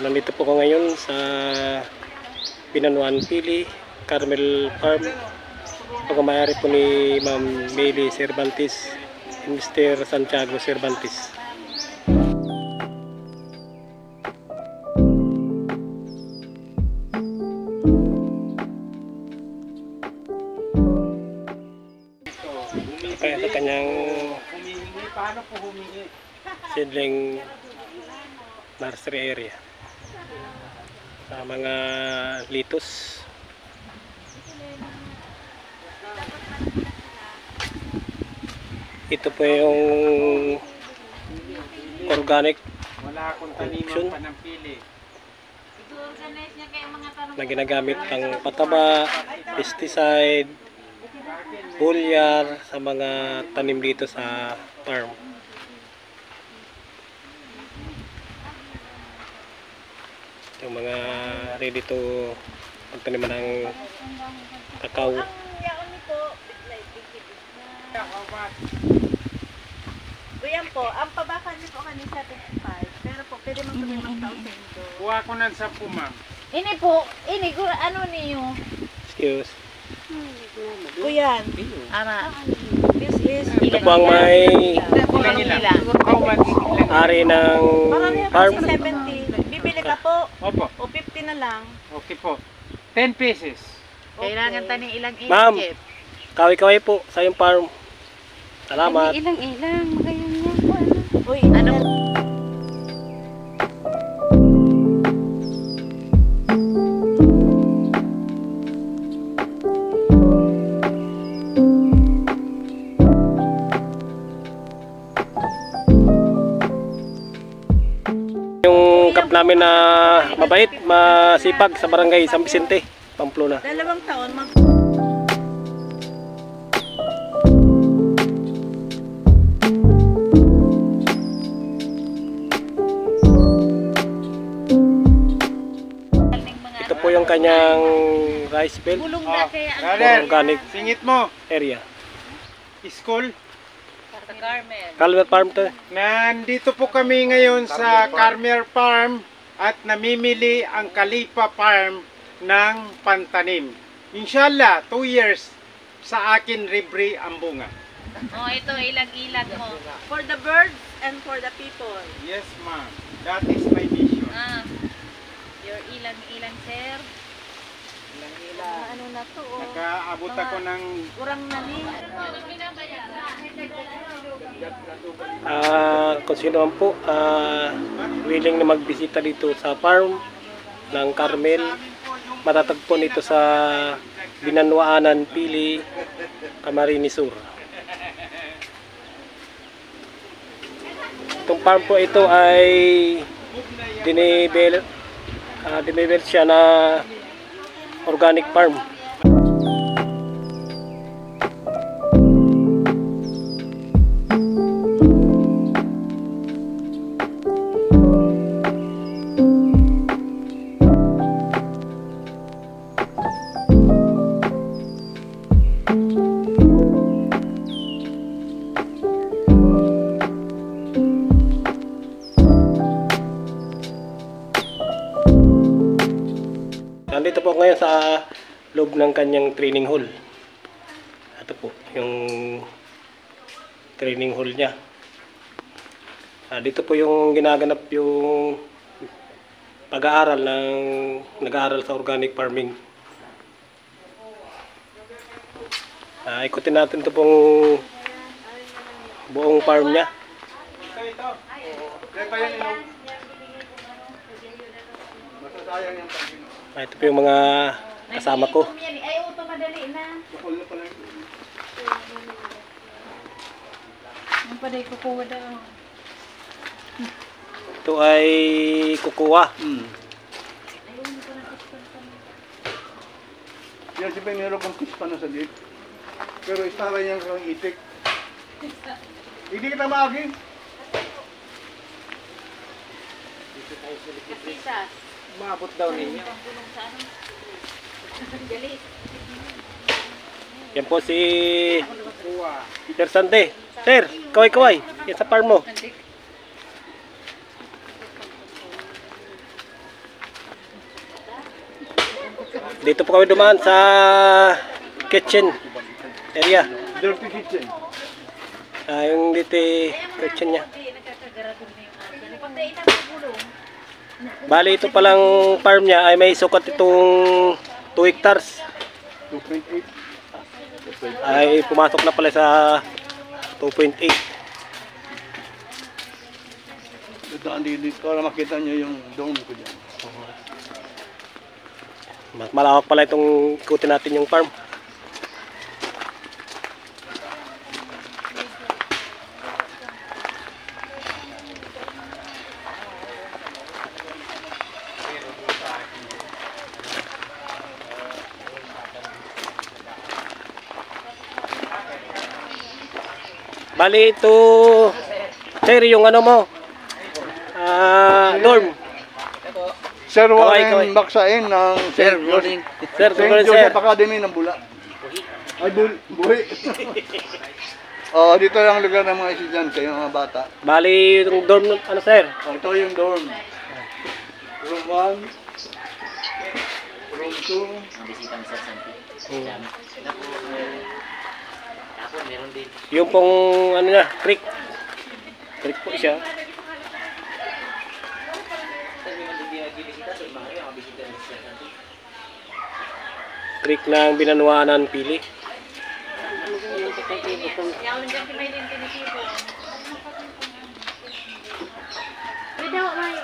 Nandito po ko ngayon sa Binanuan Pili, Carmel Farm. Pagkamayari po ni Ma'am Maylie Cervantes, Mr. Santiago Cervantes. Kaya sa kanyang seedling nursery area sa mga litos. Ito po yung organic production na ginagamit ang pataba, pesticide, foliar sa mga tanim dito sa farm. Yung mga ready to magtaniman ng kakao. Kuya po, ang pabakan niyo po kanina 75, pero po pwede magtuloy ng 1,000. Kuha ko ng 10, ma'am. Ini po, ano niyo? Excuse. Kuya, ama. This is Ito po ang may Ilang. ari ng farm. 70. Bibili ka po. Opo. O 50 na lang. Okay po. 10 pieces. Kailangan tani ilang Ma'am, kaway-kaway po sa yung farm. Salamat. Ilang, magayon niya po. Uy, ano? Yung kap namin na mabait, masipag sa barangay San Vicente, Pamplona. 2 taon mag Ito po yung kanyang rice belt bulong na kaya ang Brother, organic singit mo. area. School. sa Carmel. Calvert Farm to. Nandito po kami ngayon sa Carmel Farm at namimili ang Kalipa Farm ng pantanim. Inshallah, 2 years sa akin libre ang bunga. Oh, ito ilag-ilag mo. For the birds and for the people. Yes, ma'am. That is my mission. Your ilang-ilang sir. Ano na to? Oh. Nakaabot ako ng Kurang na ni. Kung sino man po willing na magbisita dito sa farm ng Carmel, matatagpo nito sa Binanuanan Pili, Camarines Sur. Itong farm po ito ay dinibel siya na organic farm. Nandito po ngayon sa loob ng kanyang training hall. Ito po yung training hall niya. Dito po yung ginaganap yung pag-aaral nag-aaral sa organic farming. Ikutin natin ito pong buong farm niya. Ito po yung mga kasama ko. Ay, uto madali na. Ang paday kukuha daw. Ito ay kukuha. Yan si Pengero kung kispa na sa gate. Pero istara niyang kang itik. Hindi kita maaging. Kasitas. maabot daw ninyo. Yan po si Sir Sante. Sir, kaway-kaway. Yan sa farm mo. Dito po kami dumaan sa kitchen area. Dirty kitchen. Yung dito kitchen niya. Bali ito palang farm niya ay may sukat itong 2 hectares. 2.8. Ay pumasok na pala sa 2.8. Daan dito para makita nyo yung dome ko dyan. Mas malawak pala itong ikutin natin yung farm. Bali ito, sir, yung ano mo, dorm. Sir Kaway. Warren Baksain ng Sir, St. morning. Sir, St. good morning, sir. Joseph Academy ng Bula. Ay, buhi. Dito lang ang lugar ng mga estudyante, yung mga bata. Bali yung dorm, ano sir? Ito yung dorm. Room 1. Room 2. Yung pong ano na, creek. Creek po siya. Creek ng Binanwanan Pili. Pwede ako mayo,